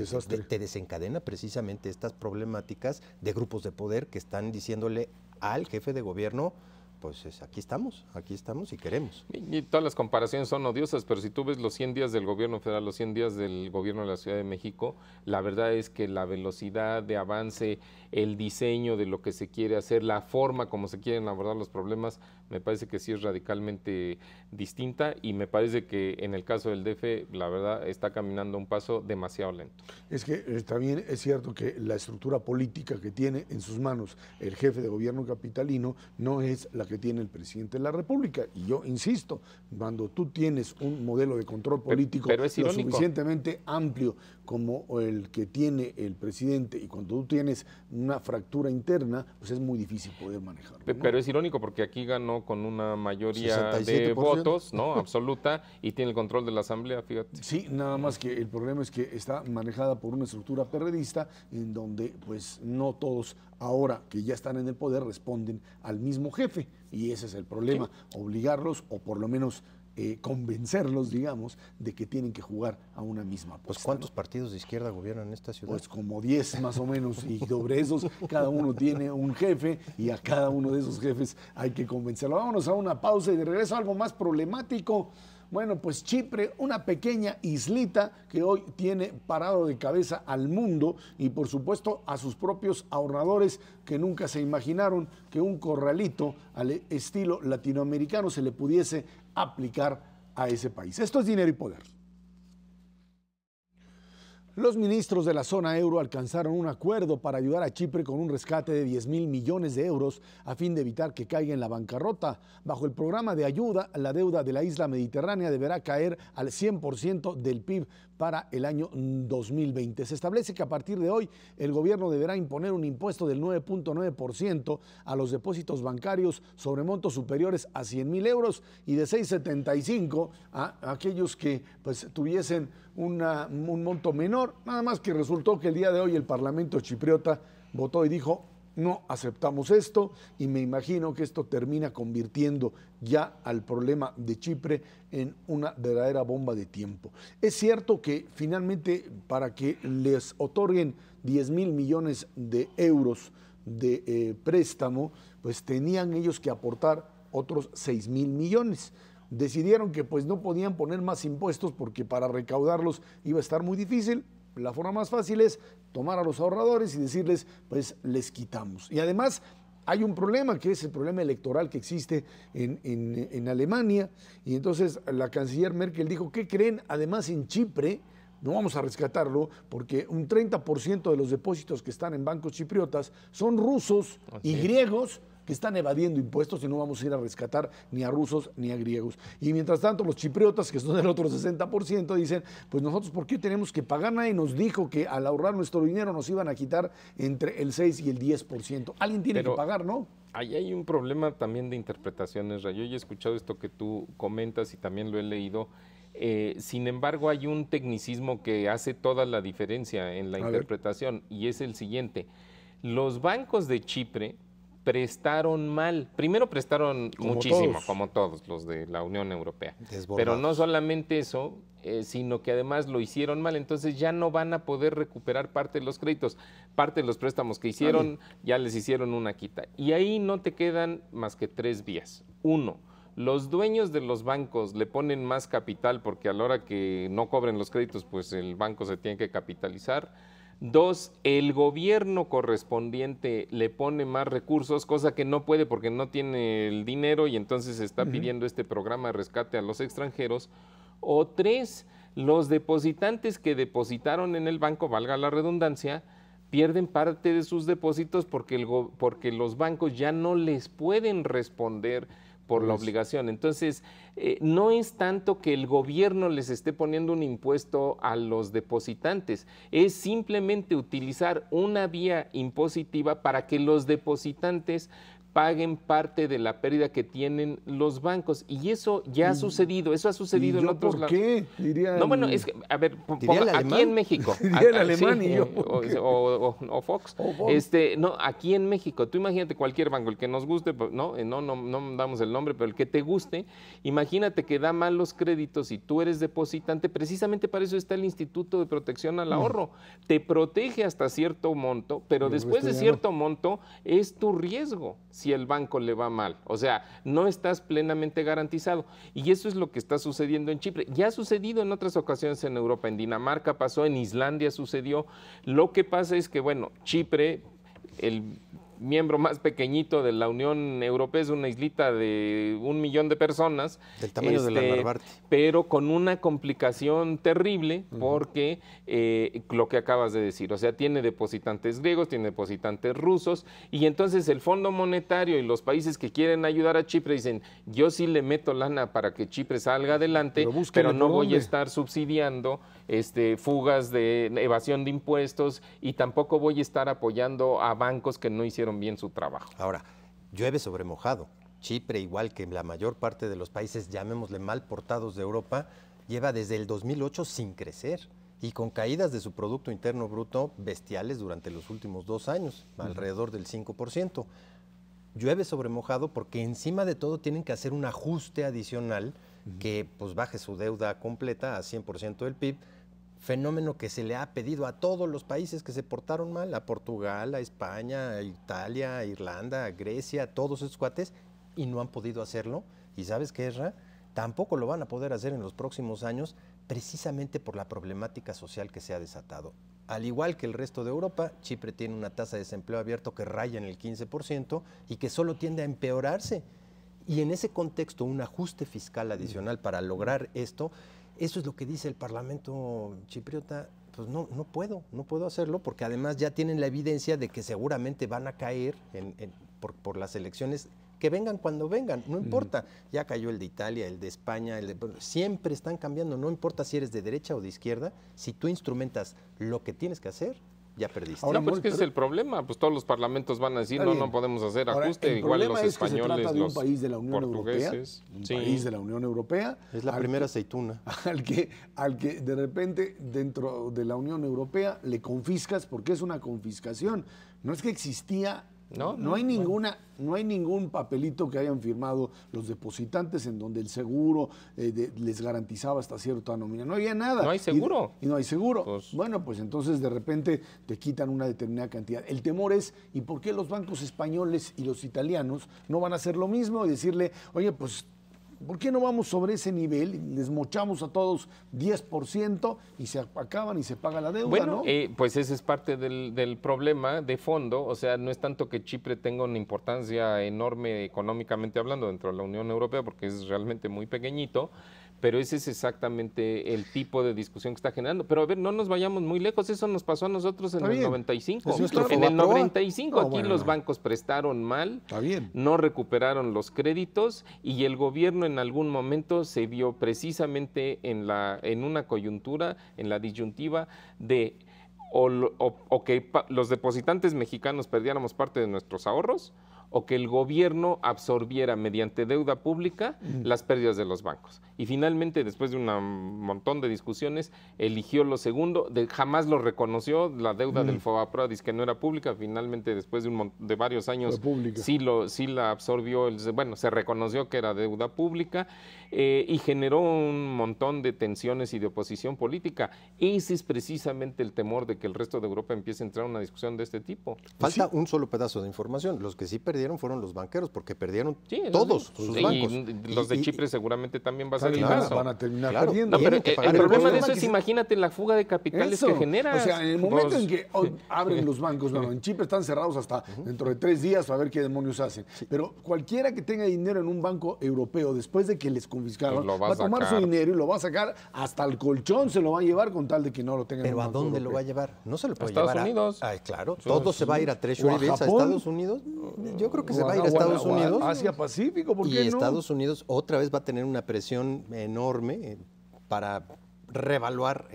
[SPEAKER 3] te desencadena precisamente estas problemáticas de grupos de poder que están diciéndole al jefe de gobierno, pues aquí estamos y queremos.
[SPEAKER 2] Y todas las comparaciones son odiosas, pero si tú ves los 100 días del gobierno federal, los 100 días del gobierno de la Ciudad de México, la verdad es que la velocidad de avance, el diseño de lo que se quiere hacer, la forma como se quieren abordar los problemas, me parece que sí es radicalmente distinta, y me parece que en el caso del DF, la verdad, está caminando un paso demasiado lento.
[SPEAKER 1] Es que también es cierto que la estructura política que tiene en sus manos el jefe de gobierno capitalino no es la que que tiene el presidente de la República. Y yo insisto, cuando tú tienes un modelo de control político
[SPEAKER 2] pero es
[SPEAKER 1] lo suficientemente amplio como el que tiene el presidente, y cuando tú tienes una fractura interna, pues es muy difícil poder manejarlo, ¿no?
[SPEAKER 2] Pero es irónico porque aquí ganó con una mayoría de votos, ¿no? Absoluta, y tiene el control de la Asamblea, fíjate.
[SPEAKER 1] Sí, nada más que el problema es que está manejada por una estructura perredista en donde pues no todos ahora que ya están en el poder responden al mismo jefe, y ese es el problema, sí. Obligarlos o por lo menos convencerlos, digamos, de que tienen que jugar a una misma apuesta.
[SPEAKER 3] Pues ¿cuántos partidos de izquierda gobiernan esta ciudad?
[SPEAKER 1] Pues como 10 más o menos, y sobre esos cada uno tiene un jefe y a cada uno de esos jefes hay que convencerlo. Vámonos a una pausa y de regreso a algo más problemático. Bueno, pues Chipre, una pequeña islita que hoy tiene parado de cabeza al mundo y por supuesto a sus propios ahorradores que nunca se imaginaron que un corralito al estilo latinoamericano se le pudiese aplicar a ese país. Esto es Dinero y Poder. Los ministros de la zona euro alcanzaron un acuerdo para ayudar a Chipre con un rescate de 10.000 millones de euros a fin de evitar que caiga en la bancarrota. Bajo el programa de ayuda, la deuda de la isla mediterránea deberá caer al 100% del PIB para el año 2020. Se establece que a partir de hoy el gobierno deberá imponer un impuesto del 9.9% a los depósitos bancarios sobre montos superiores a 100.000 euros y de 6.75 a aquellos que pues tuviesen un monto menor. Nada más que resultó que el día de hoy el Parlamento chipriota votó y dijo: no aceptamos esto, y me imagino que esto termina convirtiendo ya al problema de Chipre en una verdadera bomba de tiempo. Es cierto que finalmente para que les otorguen 10.000 millones de euros de préstamo, pues tenían ellos que aportar otros 6.000 millones. Decidieron que pues no podían poner más impuestos porque para recaudarlos iba a estar muy difícil. La forma más fácil es tomar a los ahorradores y decirles, pues les quitamos. Y además hay un problema, que es el problema electoral que existe en Alemania. Y entonces la canciller Merkel dijo: ¿qué creen? Además en Chipre no vamos a rescatarlo porque un 30% de los depósitos que están en bancos chipriotas son rusos y griegos que están evadiendo impuestos, y no vamos a ir a rescatar ni a rusos ni a griegos. Y mientras tanto los chipriotas, que son el otro 60%, dicen: pues nosotros ¿por qué tenemos que pagar? Nadie nos dijo que al ahorrar nuestro dinero nos iban a quitar entre el 6 y el 10%. Alguien tiene que pagar, ¿no?
[SPEAKER 2] Ahí hay un problema también de interpretaciones, Ray. Yo ya he escuchado esto que tú comentas y también lo he leído. Sin embargo, hay un tecnicismo que hace toda la diferencia en la interpretación, y es el siguiente. Los bancos de Chipre prestaron mal. Primero prestaron muchísimo, como todos los de la Unión Europea. Pero no solamente eso, sino que además lo hicieron mal. Entonces ya no van a poder recuperar parte de los créditos. Parte de los préstamos que hicieron, ya les hicieron una quita. Y ahí no te quedan más que 3 vías. 1, los dueños de los bancos le ponen más capital porque a la hora que no cobren los créditos, pues el banco se tiene que capitalizar. 2, el gobierno correspondiente le pone más recursos, cosa que no puede porque no tiene el dinero, y entonces está pidiendo este programa de rescate a los extranjeros. O 3, los depositantes que depositaron en el banco, valga la redundancia, pierden parte de sus depósitos porque los bancos ya no les pueden responder por la obligación. Entonces, no es tanto que el gobierno les esté poniendo un impuesto a los depositantes, es simplemente utilizar una vía impositiva para que los depositantes paguen parte de la pérdida que tienen los bancos. Y eso ya ha sucedido, eso ha sucedido en otros lados.
[SPEAKER 1] ¿Por qué?
[SPEAKER 2] No, bueno, es que, a ver, aquí en México.
[SPEAKER 1] Diría el alemán y yo.
[SPEAKER 2] O Fox. No, aquí en México, tú imagínate cualquier banco, el que nos guste, no damos el nombre, pero el que te guste, imagínate que da malos créditos y tú eres depositante, precisamente para eso está el Instituto de Protección al Ahorro. Te protege hasta cierto monto, pero después de cierto monto es tu riesgo si el banco le va mal. O sea, no estás plenamente garantizado. Y eso es lo que está sucediendo en Chipre. Ya ha sucedido en otras ocasiones en Europa. En Dinamarca pasó, en Islandia sucedió. Lo que pasa es que, bueno, Chipre, miembro más pequeñito de la Unión Europea, es una islita de 1 millón de personas.
[SPEAKER 3] Del tamaño de la Narvarte.
[SPEAKER 2] Pero con una complicación terrible porque lo que acabas de decir, o sea, tiene depositantes griegos, tiene depositantes rusos, y entonces el Fondo Monetario y los países que quieren ayudar a Chipre dicen, yo sí le meto lana para que Chipre salga adelante, pero no voy a estar subsidiando fugas de evasión de impuestos y tampoco voy a estar apoyando a bancos que no hicieron bien su trabajo.
[SPEAKER 3] Ahora, llueve sobre mojado. Chipre, igual que la mayor parte de los países, llamémosle mal portados de Europa, lleva desde el 2008 sin crecer y con caídas de su Producto Interno Bruto bestiales durante los últimos 2 años, alrededor del 5%. Llueve sobre mojado porque encima de todo tienen que hacer un ajuste adicional que pues baje su deuda completa a 100% del PIB, fenómeno que se le ha pedido a todos los países que se portaron mal, a Portugal, a España, a Italia, a Irlanda, a Grecia, a todos esos cuates, y no han podido hacerlo. ¿Y sabes qué, Esra? Tampoco lo van a poder hacer en los próximos años, precisamente por la problemática social que se ha desatado. Al igual que el resto de Europa, Chipre tiene una tasa de desempleo abierto que raya en el 15% y que solo tiende a empeorarse. Y en ese contexto, un ajuste fiscal adicional para lograr esto, eso es lo que dice el Parlamento chipriota. Pues no puedo hacerlo, porque además ya tienen la evidencia de que seguramente van a caer por las elecciones, que vengan cuando vengan, no importa. Ya cayó el de Italia, el de España, siempre están cambiando, no importa si eres de derecha o de izquierda, si tú instrumentas lo que tienes que hacer, ya perdiste.
[SPEAKER 2] Ahora, pues que ese es el problema, pues todos los parlamentos van a decir, no podemos hacer ajuste, igual los españoles,
[SPEAKER 1] se trata de
[SPEAKER 2] los
[SPEAKER 1] un país de la Unión
[SPEAKER 2] portugueses.
[SPEAKER 1] Europea, un país de la Unión Europea.
[SPEAKER 3] Es la primera aceituna.
[SPEAKER 1] Al que de repente dentro de la Unión Europea le confiscas, porque es una confiscación. No es que existía... No hay ningún papelito que hayan firmado los depositantes en donde el seguro les garantizaba hasta cierta nómina. No había nada.
[SPEAKER 2] No hay seguro.
[SPEAKER 1] Y no hay seguro. Pues, bueno, pues entonces de repente te quitan una determinada cantidad. El temor es, ¿y por qué los bancos españoles y los italianos no van a hacer lo mismo y decirle, oye, pues, ¿por qué no vamos sobre ese nivel? Les mochamos a todos 10% y se acaban y se paga la deuda,
[SPEAKER 2] bueno,
[SPEAKER 1] ¿no?
[SPEAKER 2] Pues ese es parte del problema de fondo. O sea, no es tanto que Chipre tenga una importancia enorme económicamente hablando dentro de la Unión Europea, porque es realmente muy pequeñito, pero ese es exactamente el tipo de discusión que está generando. Pero a ver, no nos vayamos muy lejos, eso nos pasó a nosotros en el 95. En el 95 aquí los bancos prestaron mal, no recuperaron los créditos y el gobierno en algún momento se vio precisamente en una coyuntura, en la disyuntiva de o que los depositantes mexicanos perdiéramos parte de nuestros ahorros, o que el gobierno absorbiera mediante deuda pública las pérdidas de los bancos. Y finalmente, después de un montón de discusiones, eligió lo segundo, jamás lo reconoció, la deuda del Fobaproa dice que no era pública, finalmente después de varios años sí la absorbió, se reconoció que era deuda pública y generó un montón de tensiones y de oposición política. Ese es precisamente el temor de que el resto de Europa empiece a entrar a una discusión de este tipo.
[SPEAKER 3] Falta un solo pedazo de información, los que sí perdieron fueron los banqueros, porque perdieron todos sus bancos.
[SPEAKER 2] Y los de Chipre seguramente también va a ser el caso.
[SPEAKER 1] Van a terminar perdiendo.
[SPEAKER 2] No, pero el problema de eso es, imagínate la fuga de capitales que genera.
[SPEAKER 1] O sea, en el momento en que abren los bancos, bueno, en Chipre están cerrados hasta dentro de 3 días a ver qué demonios hacen. Pero cualquiera que tenga dinero en un banco europeo, después de que les confiscaron,
[SPEAKER 2] pues
[SPEAKER 1] va a tomar su dinero y lo va a sacar hasta el colchón, se lo va a llevar con tal de que no lo tengan.
[SPEAKER 3] ¿Pero a dónde lo va a llevar? No se lo puede
[SPEAKER 2] llevar
[SPEAKER 3] a
[SPEAKER 2] Estados Unidos.
[SPEAKER 3] Claro, todo se va a ir a Treasury Bills, a Estados Unidos. Yo creo que se va a ir a Estados Unidos.
[SPEAKER 1] Asia Pacífico, ¿por qué no?
[SPEAKER 3] Y Estados Unidos otra vez va a tener una presión enorme para revaluar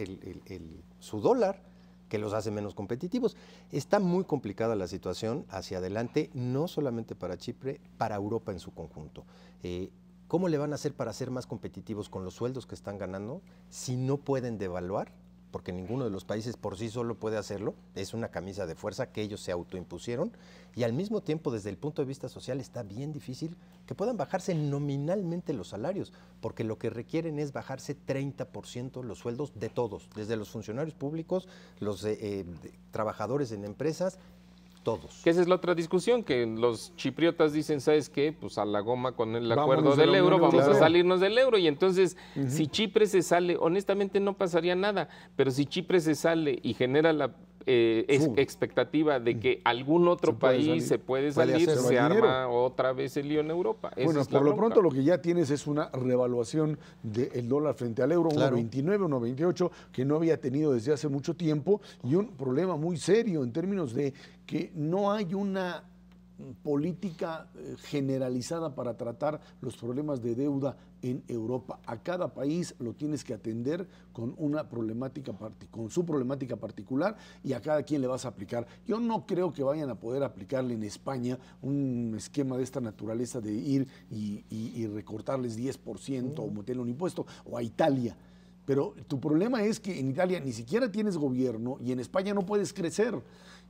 [SPEAKER 3] su dólar, que los hace menos competitivos. Está muy complicada la situación hacia adelante, no solamente para Chipre, para Europa en su conjunto. ¿Cómo le van a hacer para ser más competitivos con los sueldos que están ganando si no pueden devaluar? Porque ninguno de los países por sí solo puede hacerlo, es una camisa de fuerza que ellos se autoimpusieron, y al mismo tiempo desde el punto de vista social está bien difícil que puedan bajarse nominalmente los salarios, porque lo que requieren es bajarse 30% los sueldos de todos, desde los funcionarios públicos, los trabajadores en empresas, todos.
[SPEAKER 2] Que esa es la otra discusión, que los chipriotas dicen, ¿sabes qué? Pues a la goma con el acuerdo del euro, vamos a salirnos del euro. Y entonces, si Chipre se sale, honestamente no pasaría nada, pero si Chipre se sale y genera expectativa de que algún otro país se puede salir, se arma otra vez el lío en Europa.
[SPEAKER 1] Bueno, por lo pronto lo que ya tienes es una revaluación del dólar frente al euro, 1.29, 1.28, que no había tenido desde hace mucho tiempo, y un problema muy serio en términos de que no hay una política generalizada para tratar los problemas de deuda en Europa. A cada país lo tienes que atender con una problemática con su problemática particular, y a cada quien le vas a aplicar. Yo no creo que vayan a poder aplicarle en España un esquema de esta naturaleza de ir y recortarles 10% o meterle un impuesto, o a Italia. Pero tu problema es que en Italia ni siquiera tienes gobierno y en España no puedes crecer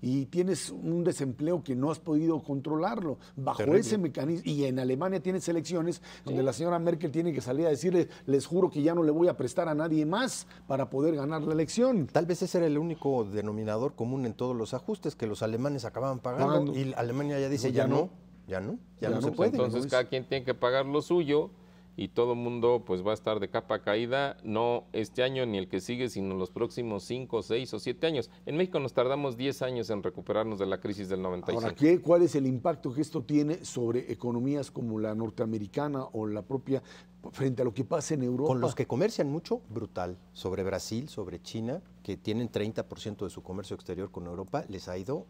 [SPEAKER 1] y tienes un desempleo que no has podido controlarlo bajo ese mecanismo. Y en Alemania tienes elecciones donde la señora Merkel tiene que salir a decirle: les juro que ya no le voy a prestar a nadie más para poder ganar la elección.
[SPEAKER 3] Tal vez ese era el único denominador común en todos los ajustes, que los alemanes acababan pagando. Y Alemania ya dice: ya no se puede.
[SPEAKER 2] Entonces cada quien tiene que pagar lo suyo. Y todo el mundo pues va a estar de capa caída, no este año ni el que sigue, sino los próximos 5, 6 o 7 años. En México nos tardamos 10 años en recuperarnos de la crisis del 95.
[SPEAKER 1] Ahora, ¿cuál es el impacto que esto tiene sobre economías como la norteamericana o la propia, frente a lo que pasa en Europa?
[SPEAKER 3] Con los que comercian mucho, brutal. Sobre Brasil, sobre China, que tienen 30% de su comercio exterior con Europa, les ha ido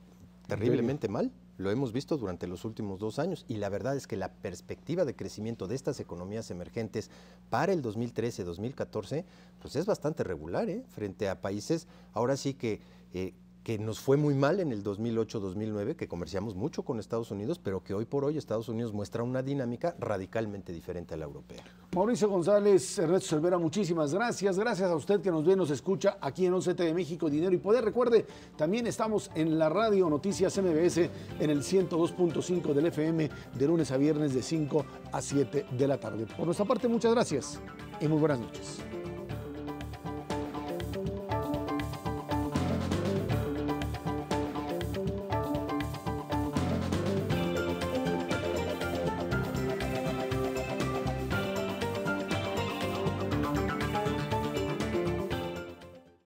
[SPEAKER 3] terriblemente mal. Lo hemos visto durante los últimos 2 años, y la verdad es que la perspectiva de crecimiento de estas economías emergentes para el 2013-2014 pues es bastante regular, frente a países ahora sí que nos fue muy mal en el 2008-2009, que comerciamos mucho con Estados Unidos, pero que hoy por hoy Estados Unidos muestra una dinámica radicalmente diferente a la europea.
[SPEAKER 1] Mauricio González, Ernesto Cervera, muchísimas gracias. Gracias a usted que nos ve, nos escucha aquí en 11 TV México, Dinero y Poder. Recuerde, también estamos en la radio Noticias MBS en el 102.5 del FM, de lunes a viernes de 5 a 7 de la tarde. Por nuestra parte, muchas gracias y muy buenas noches.